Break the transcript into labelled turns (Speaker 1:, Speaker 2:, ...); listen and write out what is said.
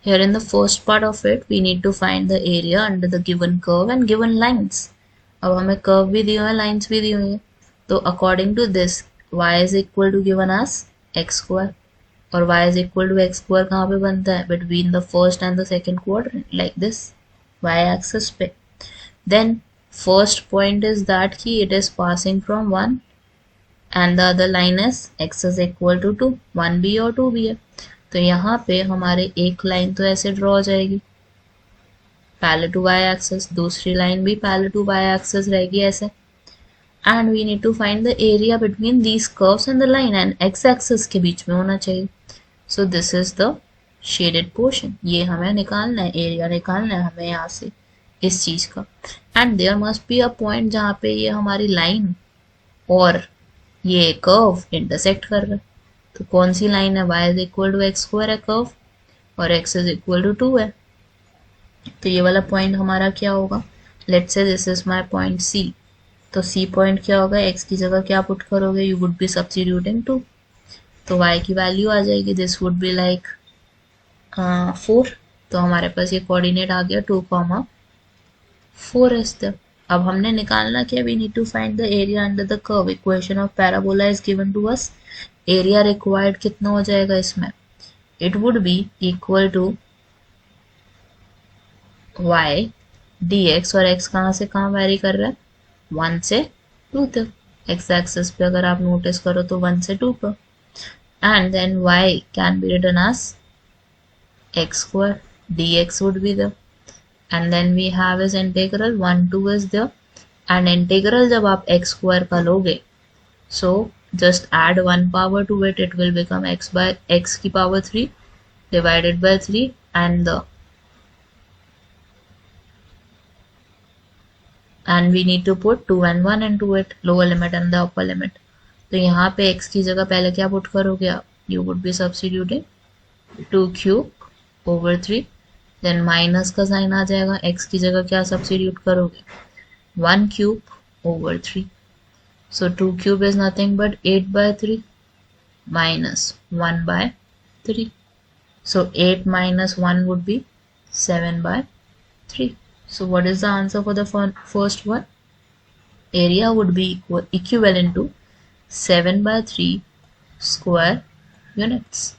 Speaker 1: Here in the first part of it, we need to find the area under the given curve and given lines. अब हमें curve भी दिया है, lines भी दी हुई है. तो according to this, y is equal to given as x square. और y is equal to x square कहाँ पे बनता है? Between the first and the second quadrant, like this, y axis पे. Then first point is that कि it is passing from 1 and the other line is x is equal to 2. 1b और 2b है. तो यहाँ पे हमारे एक line तो ऐसे ड्रॉ हो जाएगी पैरेलल टू वाई एक्सिस, दूसरी लाइन भी पैरेलल टू वाई एक्सिस रहेगी ऐसे. And we need to find the area between these curves and the line, and X axis के बीच में होना चाहिए. So this is the shaded portion. ये हमें निकालना है, एरिया निकालना है हमें यहाँ से इस चीज का. And there must be a point जहाँ पे ये हमारी लाइन और ये कर्व इंटरसेक्ट कर रहा है. तो कौन सी लाइन है? y is equal to X square है कर्व, और x इज इक्वल टू 2 है. तो ये वाला पॉइंट हमारा क्या होगा? Let's say this is my point C. तो C पॉइंट क्या होगा? x की जगह क्या पुट करोगे? You would be substituting 2. तो y की वैल्यू आ जाएगी, दिस वुड बी लाइक 4. तो हमारे पास ये कोऑर्डिनेट आ गया 2,4 इज द. अब हमने निकालना क्या? We need to find the area under the curve. Equation of parabola is given to us. Area required कितना हो जाएगा इसमें? It would be equal to y dx, और x कहाँ से कहाँ वेरी कर रहा है? 1 से 2 तक. x एक्सिस पे अगर आप नोटिस करो तो 1 से 2 पर. And then y can be written as x square, dx would be there, and then we have is integral 1 2 is there. and integral जब आप x स्क्वायर का लोगे, so just add 1 power to it, it will become x by x की power 3 divided by 3, and we need to put 2 and 1 into it, lower limit and the upper limit. तो यहाँ पे x की जगह पहले क्या पुट करोगे आप? You would be substituting 2 cube over 3, then minus का साइन आ जाएगा. x की जगह क्या सब्स्टिट्यूट करोगे? 1 cube over 3. So 2 cube is nothing but 8 by 3 minus 1 by 3. So 8 minus 1 would be 7 by 3. So what is the answer for the first one? Area would be equivalent to 7 by 3 square units.